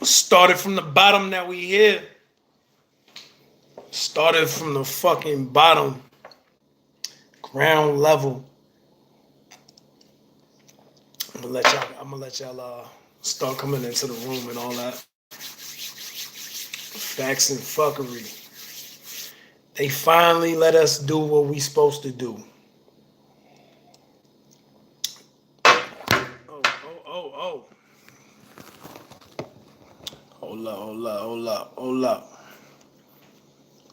Started from the bottom, now we here. Started from the fucking bottom, ground level. I'm gonna let y'all start coming into the room and all that. Facts and fuckery. They finally let us do what we supposed to do. Oh, oh, oh, oh. Hold up, hold up, hold up, hold up.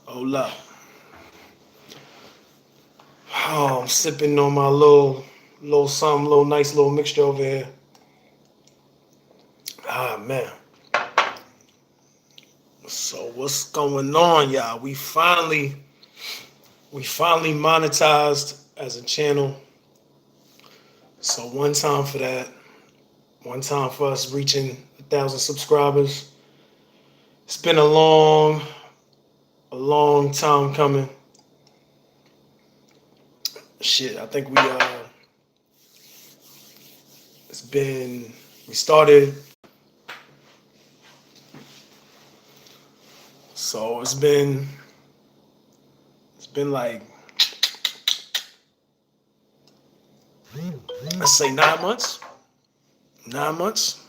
Hold up. Oh, I'm sipping on my little something, little nice little mixture over here. Ah man. So what's going on, y'all? We finally monetized as a channel. So one time for that. One time for us reaching 1,000 subscribers. It's been a long time coming. Shit, I think we started, so it's been like, let's say 9 months. 9 months.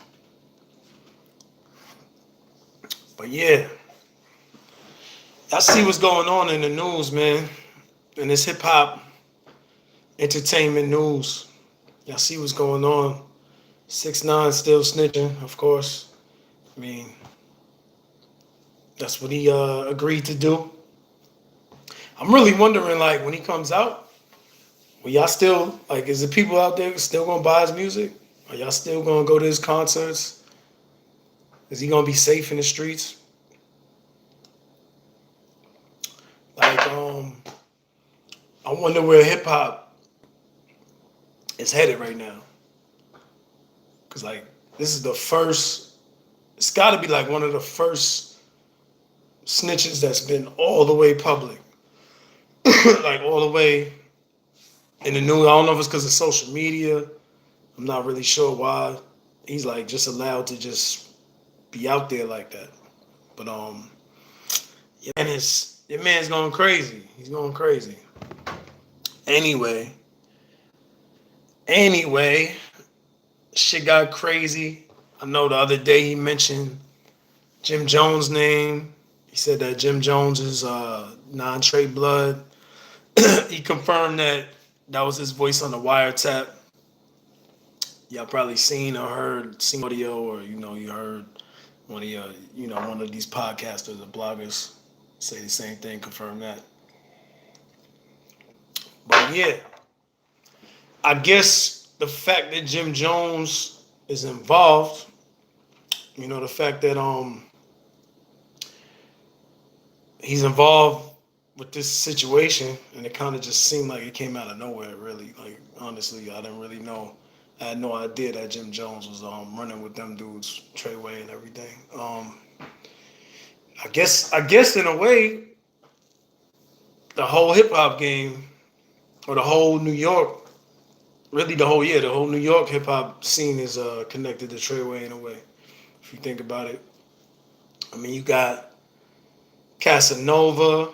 But yeah, I see what's going on in the news, man. In this hip hop entertainment news. Y'all see what's going on. 6ix9ine still snitching, of course. I mean, that's what he agreed to do. I'm really wondering, like, when he comes out, will y'all still, like, is the people out there still gonna buy his music? Are y'all still gonna go to his concerts? Is he gonna be safe in the streets? Like, I wonder where hip hop is headed right now. Cause like, this is the first. It's got to be like one of the first snitches that's been all the way public, like all the way in the news. I don't know if it's because of social media. I'm not really sure why he's like just allowed to just be out there like that. But your man's going crazy. He's going crazy. Anyway, shit got crazy. I know the other day he mentioned Jim Jones' name. He said that Jim Jones is non-Trey blood. He confirmed that was his voice on the wiretap. Y'all probably seen audio, or you heard one of these podcasters or bloggers say the same thing, confirm that. But yeah, I guess the fact that Jim Jones is involved, the fact that he's involved with this situation, and it kind of just seemed like it came out of nowhere. Really, like honestly, I didn't really know. I had no idea that Jim Jones was running with them dudes, Treway and everything. I guess in a way, the whole hip hop game, or the whole New York, really the whole New York hip hop scene is connected to Treway in a way. If you think about it, I mean, you got Casanova.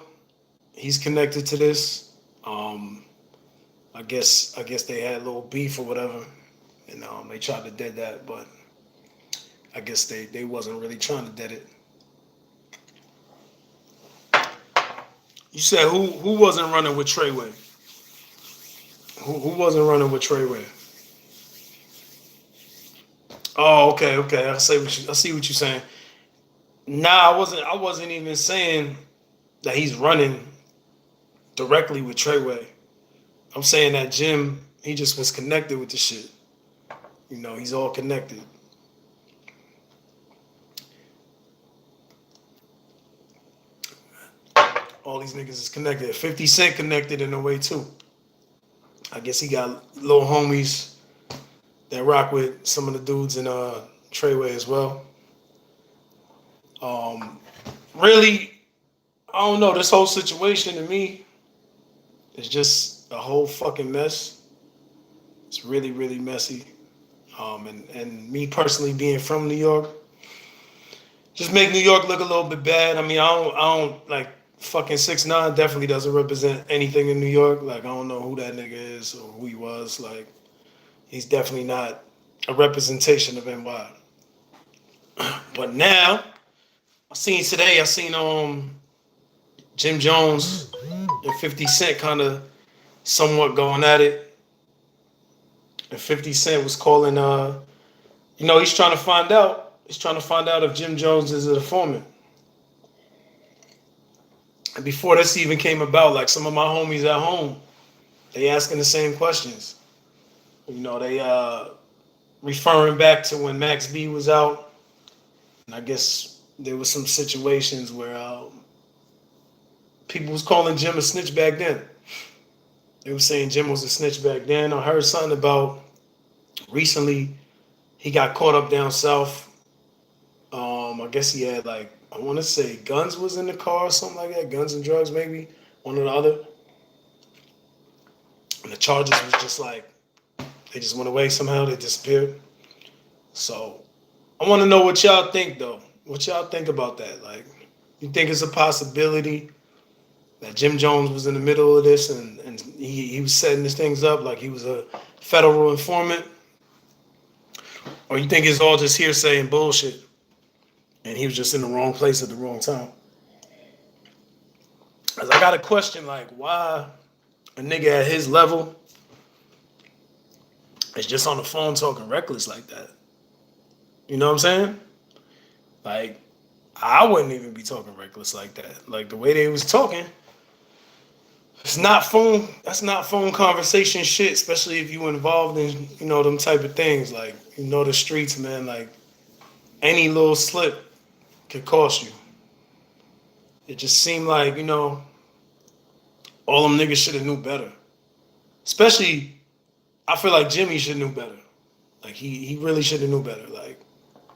He's connected to this. I guess they had a little beef or whatever, and they tried to dead that, but I guess they wasn't really trying to dead it. You said who wasn't running with Treway? Who wasn't running with Treway? Oh, okay. I see what you're saying. Nah, I wasn't even saying that he's running directly with Treway. I'm saying that Jim, he just was connected with the shit. He's all connected. All these niggas is connected. 50 Cent connected in a way too. I guess he got little homies that rock with some of the dudes in Treway as well. Really, I don't know. This whole situation to me is just a whole fucking mess. It's really, really messy. And me personally being from New York, just make New York look a little bit bad. I mean, I don't like fucking 6ix9ine definitely doesn't represent anything in New York. Like I don't know who that nigga is or who he was. Like he's definitely not a representation of NY. But now I seen Jim Jones and 50 Cent kind of somewhat going at it. And 50 Cent was calling he's trying to find out. He's trying to find out if Jim Jones is an informant. And before this even came about, like some of my homies at home, they asking the same questions. They referring back to when Max B was out. And I guess there was some situations where people was calling Jim a snitch back then. They were saying Jim was a snitch back then. I heard something about recently he got caught up down south. I guess he had I want to say guns was in the car or something like that. Guns and drugs maybe, one or the other. And the charges was just they just went away somehow. They disappeared. So I want to know what y'all think though. What y'all think about that? Like, you think it's a possibility that Jim Jones was in the middle of this and he was setting these things up like he was a federal informant? Or you think it's all just hearsay and bullshit and he was just in the wrong place at the wrong time? Because I got a question why a nigga at his level is just on the phone talking reckless like that? You know what I'm saying? I wouldn't even be talking reckless like that. Like the way they was talking, that's not phone conversation shit, especially if you involved in, them type of things. The streets, man, any little slip could cost you. It just seemed like, all them niggas should have knew better. Especially, I feel like Jimmy should have knew better. He really should have knew better.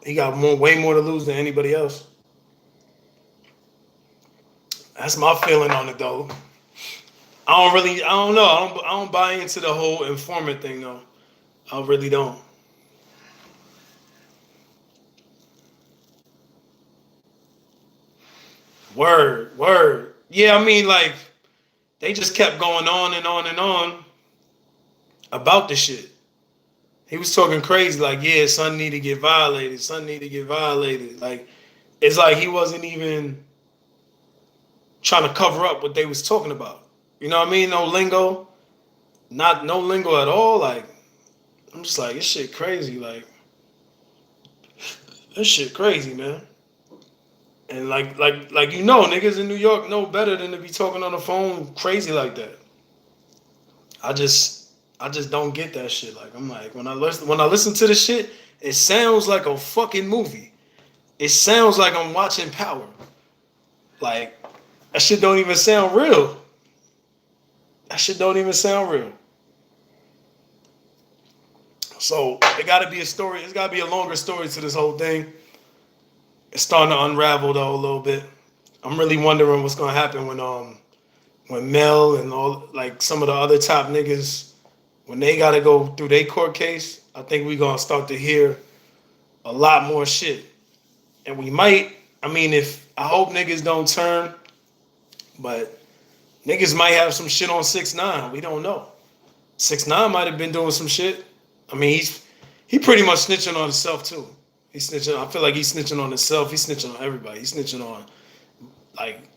He got way more to lose than anybody else. That's my feeling on it though. I don't know. I don't buy into the whole informant thing though. I really don't. Word. Yeah, I mean, they just kept going on and on and on about the shit. He was talking crazy, yeah, son need to get violated. It's like he wasn't even trying to cover up what they was talking about. You know what I mean? No lingo. No lingo at all. I'm just this shit crazy. This shit crazy, man. And niggas in New York know better than to be talking on the phone crazy like that. I just don't get that shit. When I listen to the shit, it sounds like a fucking movie. It sounds like I'm watching Power. That shit don't even sound real. So it gotta be a story. It's gotta be a longer story to this whole thing. It's starting to unravel though a little bit. I'm really wondering what's gonna happen when Mel and all some of the other top niggas, when they gotta go through their court case. I think we're gonna start to hear a lot more shit. And we might, I hope niggas don't turn, but niggas might have some shit on 6ix9ine. We don't know. 6ix9ine might have been doing some shit. He pretty much snitching on himself too. I feel like he's snitching on himself. He's snitching on everybody. He's snitching on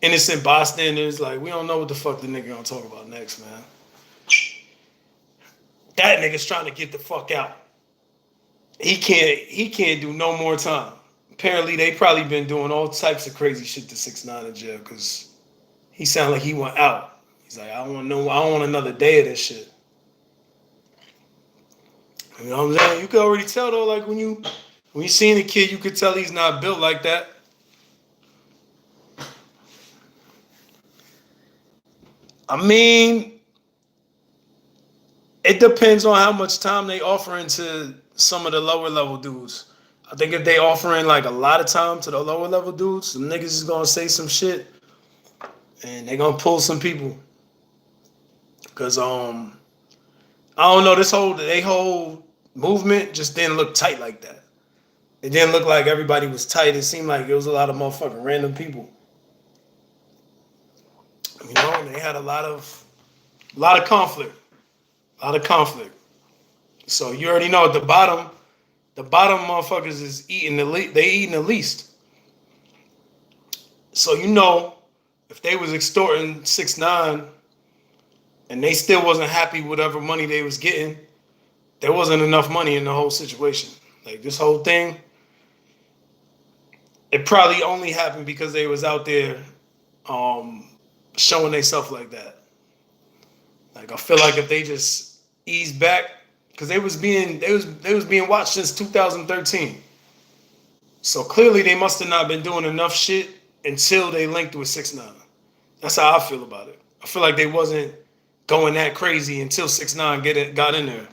innocent bystanders. We don't know what the fuck the nigga gonna talk about next, man. That nigga's trying to get the fuck out. He can't do no more time. Apparently they probably been doing all types of crazy shit to 6ix9ine in jail because he sounded like he went out. He's like, I don't want another day of this shit. You know what I'm saying? You could already tell though, when you seen the kid, you could tell he's not built like that. It depends on how much time they offering to some of the lower level dudes. I think if they offering a lot of time to the lower level dudes, some niggas is gonna say some shit and they gonna pull some people. Cause I don't know, they whole movement just didn't look tight like that. It didn't look like everybody was tight. It seemed like it was a lot of motherfucking random people. You know, and they had a lot of conflict. A lot of conflict. So you already know at the bottom motherfuckers is eating they eating the least. So you know, if they was extorting 6ix9ine and they still wasn't happy with whatever money they was getting, there wasn't enough money in the whole situation. Like this whole thing, it probably only happened because they was out there showing themselves like that. Like I feel like if they just eased back, because they was being watched since 2013. So clearly they must have not been doing enough shit until they linked with 6ix9ine. That's how I feel about it. I feel like they wasn't going that crazy until 6ix9ine got in there.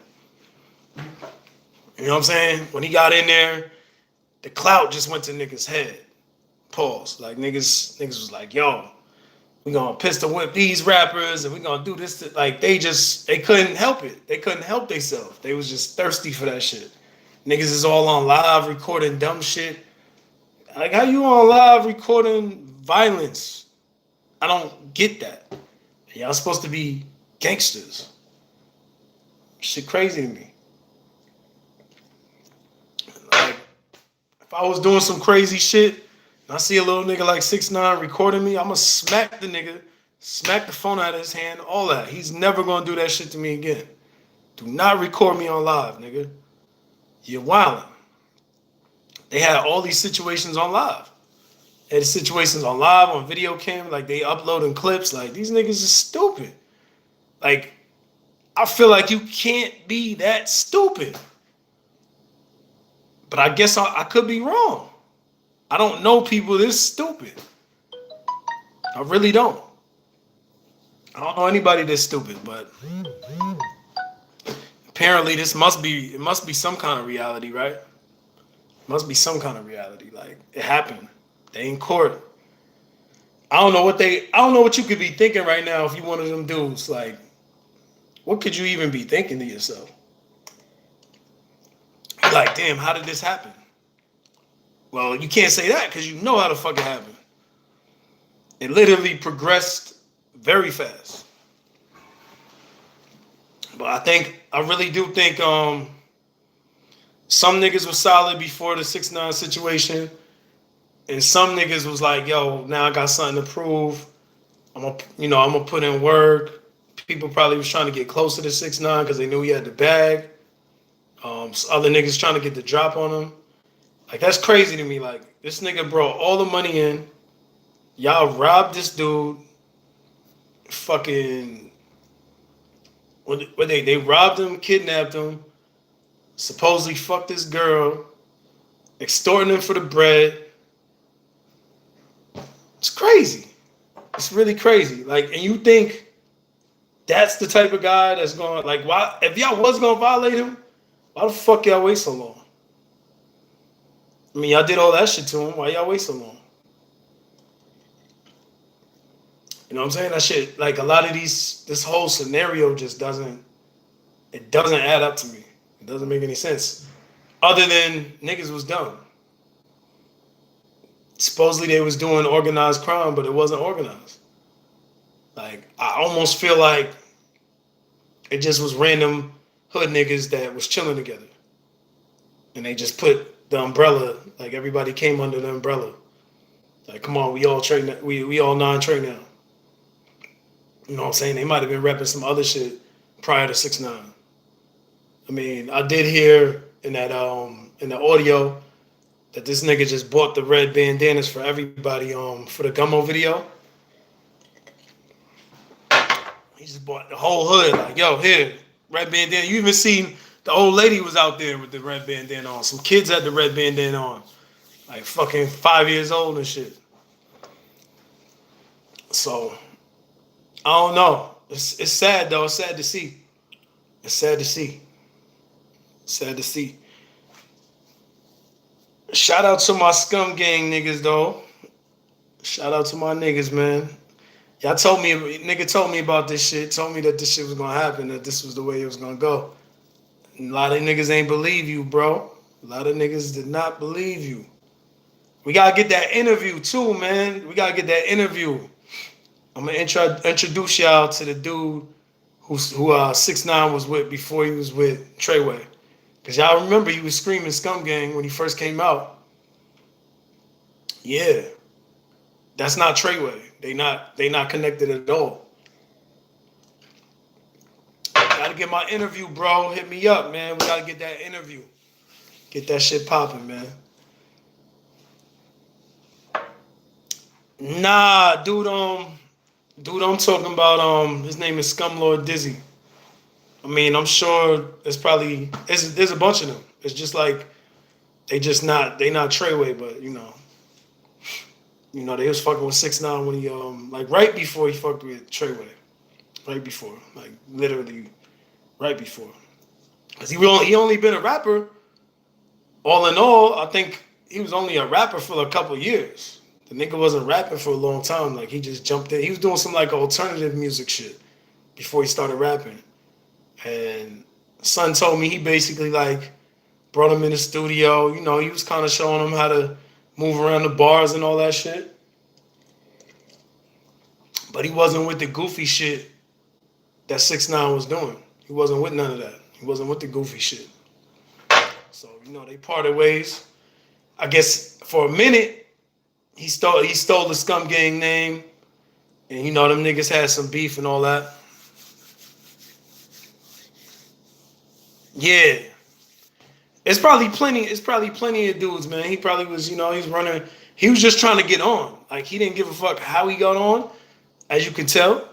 You know what I'm saying? When he got in there, the clout just went to niggas' head. Pause. Like niggas was like, yo, we gonna pistol whip these rappers and we gonna do this. Like they couldn't help it. They couldn't help themselves. They was just thirsty for that shit. Niggas is all on live recording dumb shit. Like how you on live recording violence? I don't get that. Y'all supposed to be gangsters. Shit crazy to me. Like if I was doing some crazy shit and I see a little nigga like 6ix9ine recording me, I'ma smack the nigga, smack the phone out of his hand, all that. He's never gonna do that shit to me again. Do not record me on live, nigga. You're wildin'. They had all these situations on live. They had situations on live, on video cam, like they uploading clips. Like these niggas is stupid. Like, I feel like you can't be that stupid. But I guess I could be wrong. I don't know people this stupid. I really don't. I don't know anybody this stupid, but apparently it must be some kind of reality, right? It must be some kind of reality. Like it happened. They in court. I don't know what you could be thinking right now if you one of them dudes. Like, what could you even be thinking to yourself? Like, damn, how did this happen? Well, you can't say that because you know how the fuck it happened. It literally progressed very fast. But I really do think some niggas was solid before the 6ix9ine situation. And some niggas was like, yo, now I got something to prove. I'm gonna put in work. People probably was trying to get closer to 6ix9ine because they knew he had the bag. Other niggas trying to get the drop on him. Like, that's crazy to me. Like, this nigga brought all the money in. Y'all robbed this dude. Fucking, they robbed him, kidnapped him, supposedly fucked this girl, extorting him for the bread. It's crazy. It's really crazy. Like, and you think that's the type of guy that's going, like, why, if y'all was going to violate him, why the fuck y'all wait so long? I mean, y'all did all that shit to him. Why y'all wait so long? You know what I'm saying? That shit, like, a lot of this whole scenario just doesn't add up to me. It doesn't make any sense. Other than niggas was dumb. Supposedly they was doing organized crime, but it wasn't organized. Like, I almost feel like it just was random hood niggas that was chilling together. And they just put the umbrella, like everybody came under the umbrella. Like, come on, we all trade, we all non-trade now. You know what I'm saying? They might have been repping some other shit prior to 6ix9ine. I mean, I did hear in that in the audio that this nigga just bought the red bandanas for everybody for the Gummo video. He just bought the whole hood, like, yo, here, red bandana. You even seen the old lady was out there with the red bandana on. Some kids had the red bandana on. Like fucking 5 years old and shit. So, I don't know. It's sad though. It's sad to see. It's sad to see. Sad to see. Shout out to my scum gang niggas though. Shout out to my niggas, man. Y'all told me about this shit. Told me that this shit was gonna happen. That this was the way it was gonna go. And a lot of niggas ain't believe you, bro. A A lot of niggas did not believe you. We gotta get that interview too, man. We gotta get that interview. I'm gonna introduce y'all to the dude who 6ix9ine was with before he was with Treway. Cause y'all remember he was screaming Scum Gang when he first came out. Yeah. That's not Treway. They not connected at all. Gotta get my interview, bro. Hit me up, man. We gotta get that interview. Get that shit popping, man. Nah, dude, I'm talking about, his name is Scumlord Dizzy. I mean, I'm sure there's a bunch of them. It's just like, they not Treway, but, they was fucking with 6ix9ine when he, like, right before he fucked with Treway. Right before. Like, literally, right before. Because he only been a rapper, all in all, I think he was only a rapper for a couple years. The nigga wasn't rapping for a long time. Like, he just jumped in. He was doing some, like, alternative music shit before he started rapping. And son told me he basically, like, brought him in the studio. He was kind of showing him how to move around the bars and all that shit. But he wasn't with the goofy shit that 6ix9ine was doing. He wasn't with none of that. He wasn't with the goofy shit. So, they parted ways. I guess for a minute, he stole the Scum Gang name. And, them niggas had some beef and all that. Yeah. It's probably plenty of dudes, man. He probably was, he's running. He was just trying to get on. Like, he didn't give a fuck how he got on. As you can tell,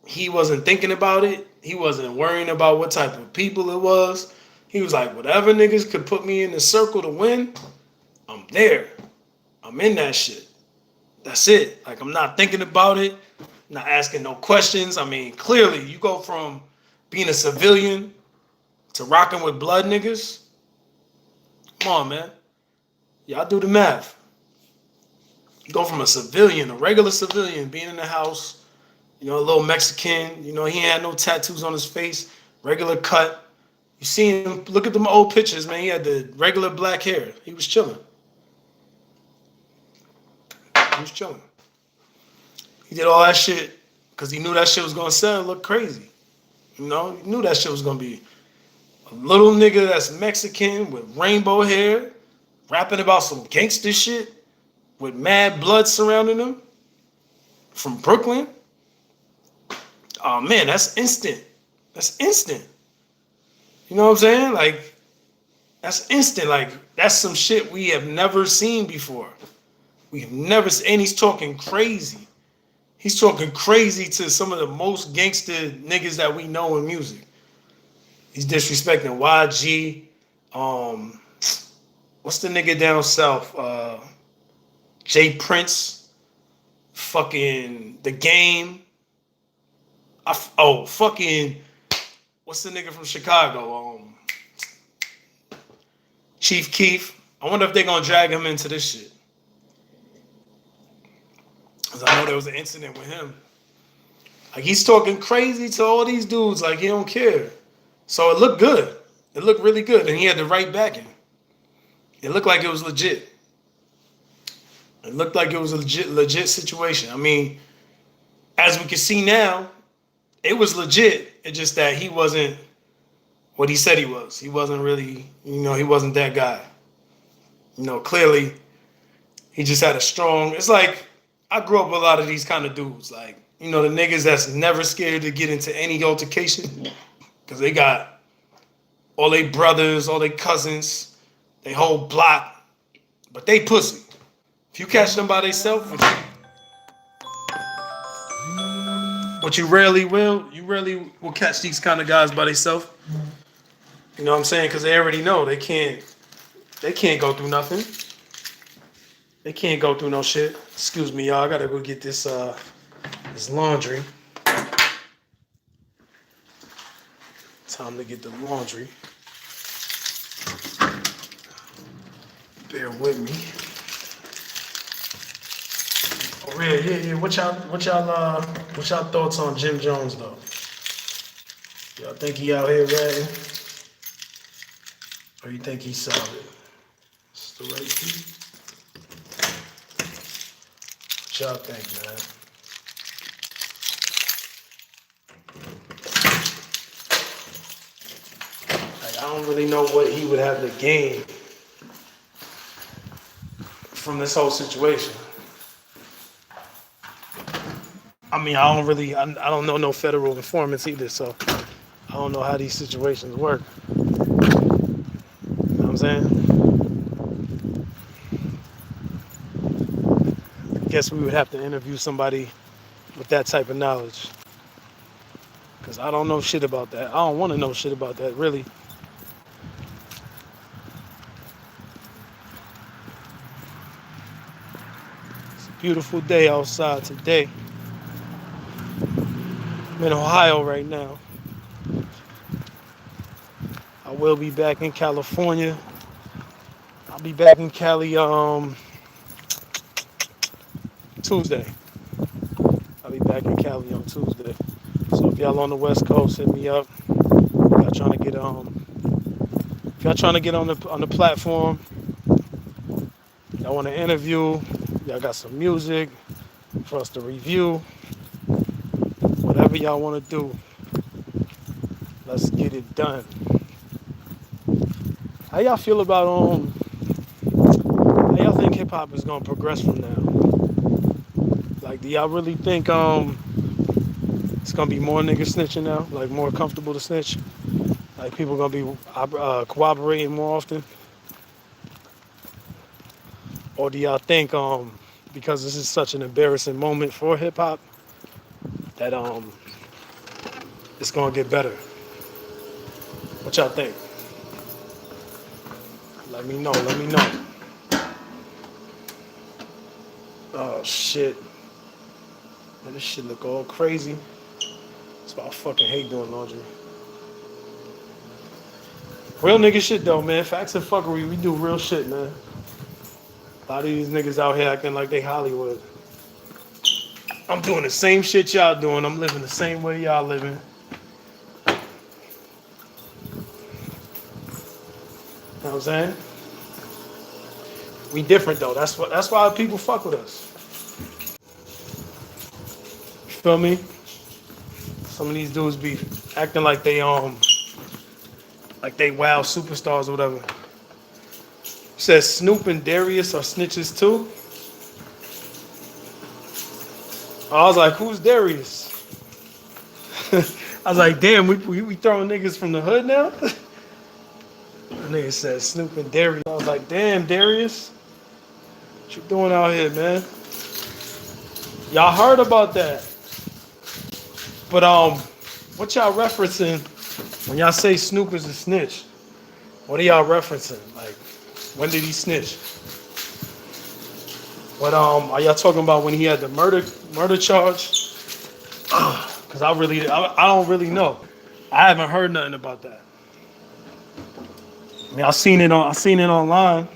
he wasn't thinking about it. He wasn't worrying about what type of people it was. He was like, whatever niggas could put me in the circle to win, I'm there. I'm in that shit. That's it. Like, I'm not thinking about it. Not asking no questions. I mean, clearly, you go from being a civilian to rocking with blood niggas. Come on, man. Y'all do the math. You go from a regular civilian, being in the house, a little Mexican, he had no tattoos on his face, regular cut. You see him, look at them old pictures, man. He had the regular black hair. He was chilling. He did all that shit because he knew that shit was going to sell and look crazy. He knew that shit was going to be a little nigga that's Mexican with rainbow hair, rapping about some gangster shit with mad blood surrounding him from Brooklyn. Oh, man, that's instant. That's instant. You know what I'm saying? Like, that's instant. Like, that's some shit we have never seen before. We've never seen, and he's talking crazy. He's talking crazy to some of the most gangster niggas that we know in music. He's disrespecting YG. What's the nigga down south? Jay Prince. Fucking The Game. Fucking, what's the nigga from Chicago? Chief Keef. I wonder if they're gonna drag him into this shit. Cause I know there was an incident with him. Like, he's talking crazy to all these dudes, like he don't care. So it looked good. It looked really good, and he had the right backing. It looked like it was legit. It looked like it was a legit situation. I mean, as we can see now, it was legit. It's just that he wasn't what he said he was. He wasn't really, he wasn't that guy. Clearly, he just had a strong, it's like, I grew up with a lot of these kind of dudes. Like, the niggas that's never scared to get into any altercation. Because they got all they brothers, all they cousins, they whole block. But they pussy. If you catch them by themselves, which you rarely will catch these kind of guys by themselves. You know what I'm saying? Because they already know they can't go through nothing. They can't go through no shit. Excuse me, y'all. I gotta go get this laundry. Time to get the laundry. Bear with me. Oh yeah. What y'all thoughts on Jim Jones though? Y'all think he out here ratting? Or you think he's solid? It's the right beat. What y'all think, man? Like, I don't really know what he would have to gain from this whole situation. I mean, I don't know no federal informants either, so I don't know how these situations work. You know what I'm saying? I guess we would have to interview somebody with that type of knowledge. Because I don't know shit about that. I don't want to know shit about that, really. It's a beautiful day outside today. I'm in Ohio right now. I will be back in California. I'll be back in Cali Tuesday. I'll be back in Cali on Tuesday. So if y'all on the West Coast, hit me up. Y'all trying to get if y'all trying to get on the platform, y'all want to interview, y'all got some music for us to review, whatever y'all want to do, let's get it done. How y'all feel about how y'all think hip hop is gonna progress from now? Like, do y'all really think it's gonna be more niggas snitching now, like more comfortable to snitch? Like people gonna be cooperating more often? Or do y'all think because this is such an embarrassing moment for hip hop that it's gonna get better? What y'all think? Let me know. Oh shit. Man, this shit look all crazy. That's why I fucking hate doing laundry. Real nigga shit though, man. Facts and fuckery, we do real shit, man. A lot of these niggas out here acting like they Hollywood. I'm doing the same shit y'all doing. I'm living the same way y'all living. You know what I'm saying? We different though. That's why people fuck with us. You feel me? Some of these dudes be acting like they wow superstars or whatever. Says Snoop and Darius are snitches too. I was like, who's Darius? I was like, damn, we throwing niggas from the hood now? The nigga said Snoop and Darius. I was like, damn, Darius. What you doing out here, man? Y'all heard about that. But what y'all referencing when y'all say Snoop is a snitch? What are y'all referencing? Like, when did he snitch? What are y'all talking about when he had the murder charge? Cause I don't really know. I haven't heard nothing about that. I mean, I seen it online,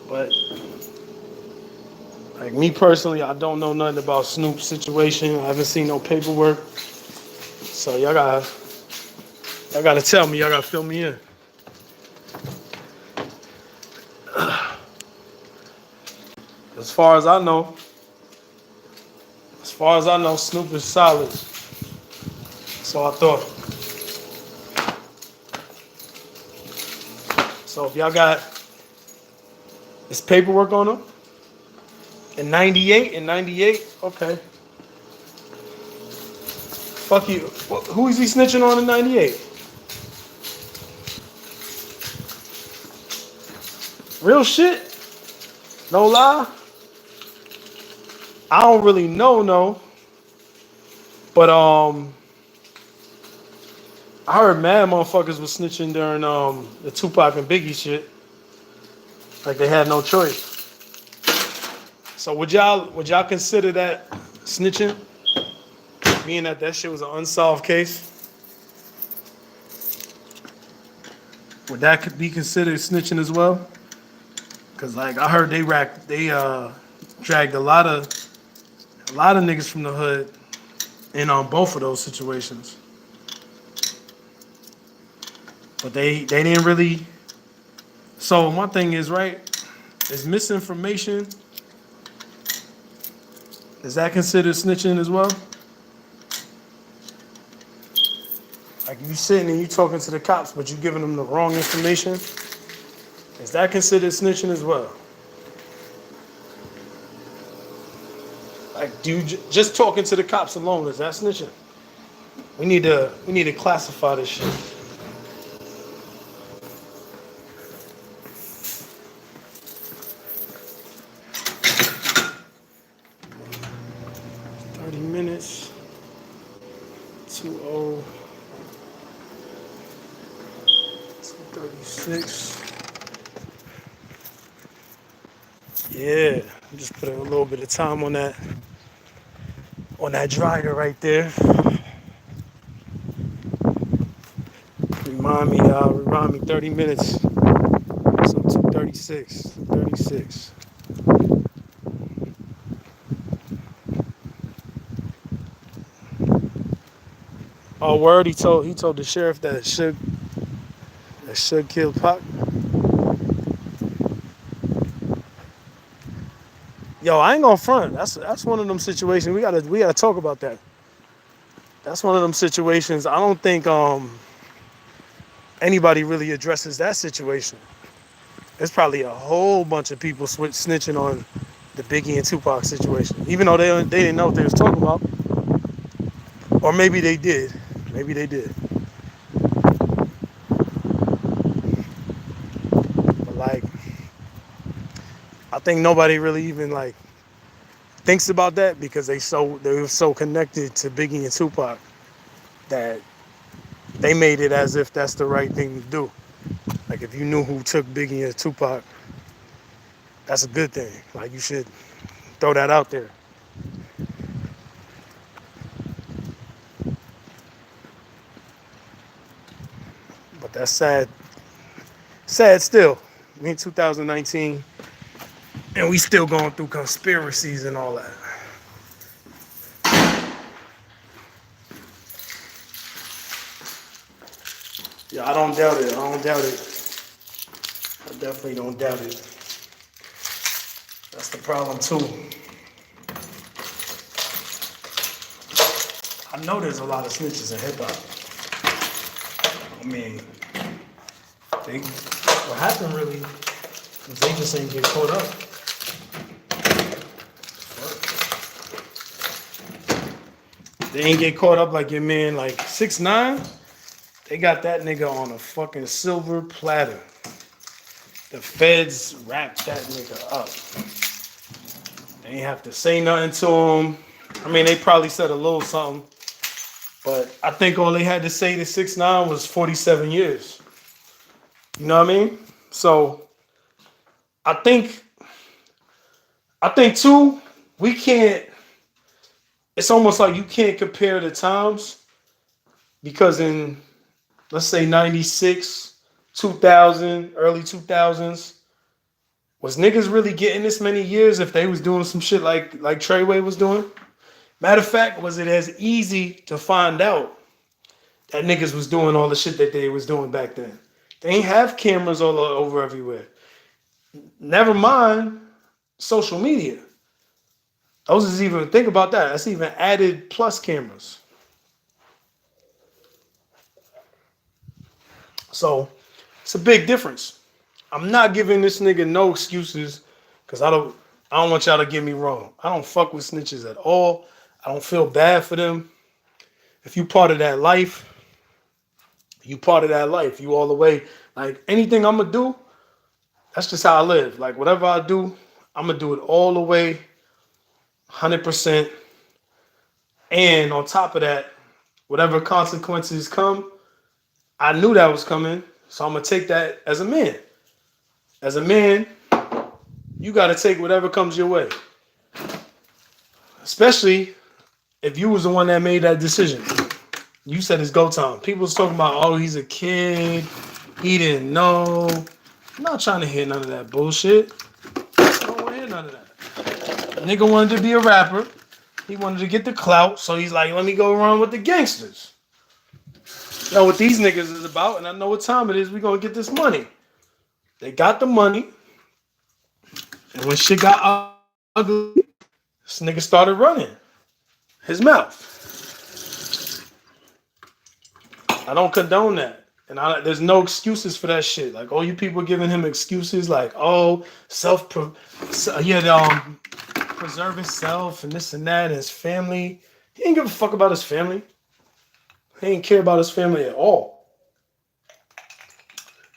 but like me personally, I don't know nothing about Snoop's situation. I haven't seen no paperwork, so y'all gotta tell me. Y'all gotta fill me in. As far as I know, Snoop is solid. So I thought. So if y'all got this paperwork on him in 98, okay. Fuck you. Who is he snitching on in 98? Real shit? No lie? I don't really know, no. But I heard mad motherfuckers was snitching during the Tupac and Biggie shit. Like they had no choice. So would y'all consider that snitching? Being that shit was an unsolved case? Would that be considered snitching as well? Cause like I heard they dragged a lot of niggas from the hood in on both of those situations. But they didn't really. So my thing is, right, is misinformation, is that considered snitching as well? Like you sitting and you talking to the cops, but you giving them the wrong information. Is that considered snitching as well? Like, do you just talking to the cops alone, is that snitching? We need to classify this shit. Minutes. 2:0. 2:36. Yeah, just put a little bit of time on that dryer right there. Remind me 30 minutes. So 2:36. 36. Oh, word, he told the sheriff that should kill Pac. Yo, I ain't gonna front. That's one of them situations. We gotta talk about that. That's one of them situations. I don't think anybody really addresses that situation. There's probably a whole bunch of people snitching on the Biggie and Tupac situation, even though they didn't know what they was talking about, or maybe they did. Maybe they did. But like, I think nobody really even like thinks about that because they were so connected to Biggie and Tupac that they made it as if that's the right thing to do. Like if you knew who took Biggie and Tupac, that's a good thing. Like you should throw that out there. But that's sad. Sad still. We in 2019 and we still going through conspiracies and all that. Yeah, I don't doubt it. I definitely don't doubt it. That's the problem too. I know there's a lot of snitches in hip hop. I mean, what happened really was they just ain't get caught up. They ain't get caught up like your man, like 6ix9ine. They got that nigga on a fucking silver platter. The feds wrapped that nigga up. They ain't have to say nothing to him. I mean, they probably said a little something, but I think all they had to say to 6ix9ine was 47 years. You know what I mean? So I think too, we can't, it's almost like you can't compare the times because in, let's say 96, 2000, early 2000s, was niggas really getting this many years if they was doing some shit like Treway was doing? Matter of fact, was it as easy to find out that niggas was doing all the shit that they was doing back then? They ain't have cameras all over everywhere. Never mind social media. Those is even, think about that. That's even added plus cameras. So it's a big difference. I'm not giving this nigga no excuses because I don't want y'all to get me wrong. I don't fuck with snitches at all. I don't feel bad for them. If you part of that life, you part of that life. You all the way. Like anything I'm gonna do, that's just how I live. Like whatever I do, I'm gonna do it all the way, 100%. And on top of that, whatever consequences come, I knew that was coming, so I'm gonna take that as a man. As a man, you gotta take whatever comes your way. Especially if you was the one that made that decision. You said it's go time. People was talking about, oh, he's a kid. He didn't know. I'm not trying to hear none of that bullshit. I don't want to hear none of that. The nigga wanted to be a rapper. He wanted to get the clout, so he's like, let me go around with the gangsters. I know what these niggas is about, and I know what time it is. We gonna get this money. They got the money, and when shit got ugly, this nigga started running his mouth. I don't condone that. And there's no excuses for that shit. Like, all you people giving him excuses like, oh, he had preserve himself and this and that and his family. He didn't give a fuck about his family. He didn't care about his family at all.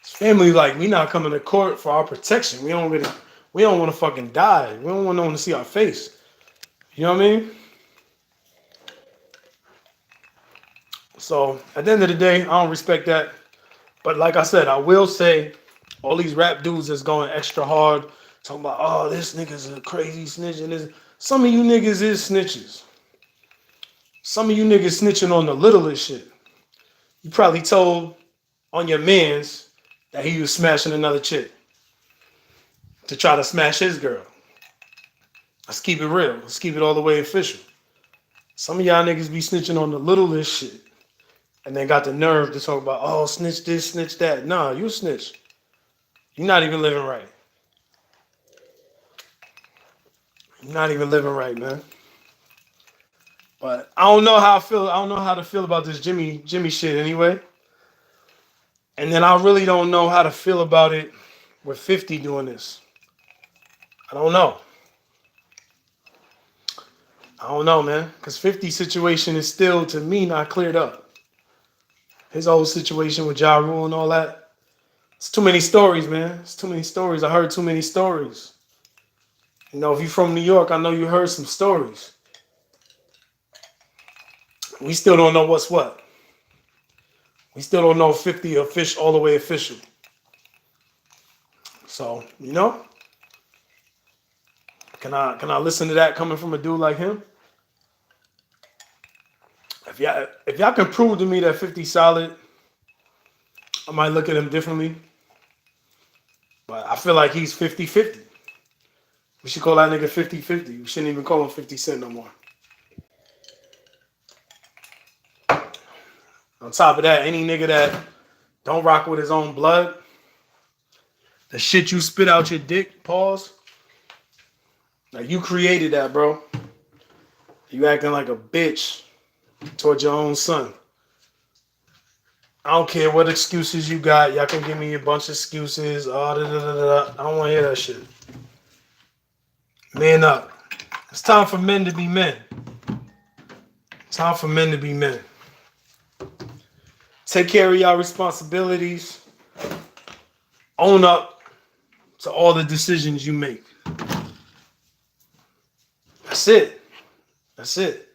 His family, like, we not coming to court for our protection. We don't want to fucking die. We don't want no one to see our face. You know what I mean? So at the end of the day, I don't respect that. But like I said, I will say, all these rap dudes that's going extra hard, talking about, oh, this nigga's a crazy snitch. And this. Some of you niggas is snitches. Some of you niggas snitching on the littlest shit. You probably told on your mans that he was smashing another chick to try to smash his girl. Let's keep it real. Let's keep it all the way official. Some of y'all niggas be snitching on the littlest shit. And they got the nerve to talk about, oh, snitch this, snitch that. Nah, you a snitch. You're not even living right. You're not even living right, man. But I don't know how I feel. I don't know how to feel about this Jimmy shit anyway. And then I really don't know how to feel about it with 50 doing this. I don't know. I don't know, man. Because 50's situation is still, to me, not cleared up. His whole situation with Ja Rule and all that. It's too many stories, man. It's too many stories. I heard too many stories. You know, if you're from New York, I know you heard some stories. We still don't know what's what. We still don't know 50 official, all the way official. So, you know, can I listen to that coming from a dude like him? If y'all can prove to me that 50's solid, I might look at him differently. But I feel like he's 50-50. We should call that nigga 50-50. We shouldn't even call him 50 Cent no more. On top of that, any nigga that don't rock with his own blood, the shit you spit out your dick, pause. Like, you created that, bro. You acting like a bitch towards your own son. I don't care what excuses you got. Y'all can give me a bunch of excuses. I don't want to hear that shit. Man up. It's time for men to be men. It's time for men to be men. Take care of y'all responsibilities. Own up to all the decisions you make. That's it. That's it.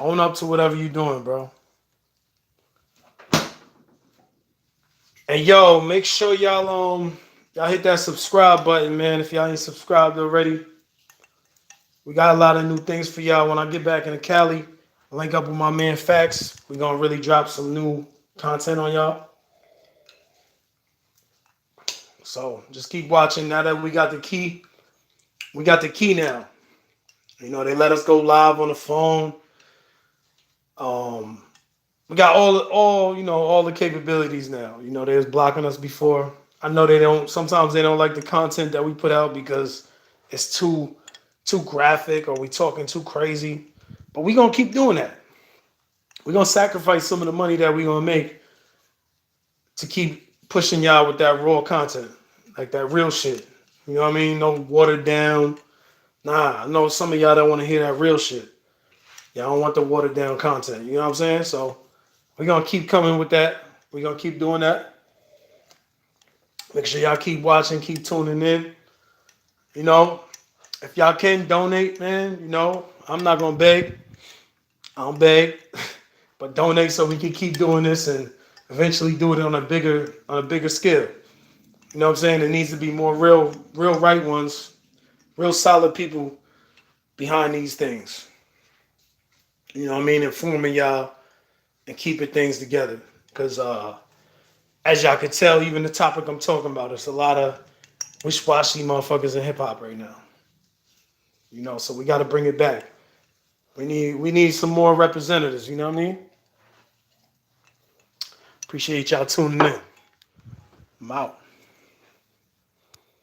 Own up to whatever you're doing, bro. And yo, make sure y'all hit that subscribe button, man. If y'all ain't subscribed already. We got a lot of new things for y'all. When I get back into Cali, I'll link up with my man Facts. We're gonna really drop some new content on y'all. So just keep watching. Now that we got the key now. You know, they let us go live on the phone. We got all the capabilities now. You know, they was blocking us before. I know sometimes they don't like the content that we put out because it's too graphic or we talking too crazy. But we gonna keep doing that. We're gonna sacrifice some of the money that we gonna make to keep pushing y'all with that raw content. Like that real shit. You know what I mean? No watered down. Nah, I know some of y'all don't want to hear that real shit. Y'all don't want the watered down content. You know what I'm saying? So we're going to keep coming with that. We're going to keep doing that. Make sure y'all keep watching, keep tuning in. You know, if y'all can donate, man, you know, I'm not going to beg. I don't beg. But donate so we can keep doing this and eventually do it on a bigger scale. You know what I'm saying? There needs to be more real right ones, real solid people behind these things. You know what I mean? Informing y'all and keeping things together. Because as y'all can tell, even the topic I'm talking about, it's a lot of wish-washy motherfuckers in hip-hop right now. You know, so we got to bring it back. We need some more representatives, you know what I mean? Appreciate y'all tuning in. I'm out.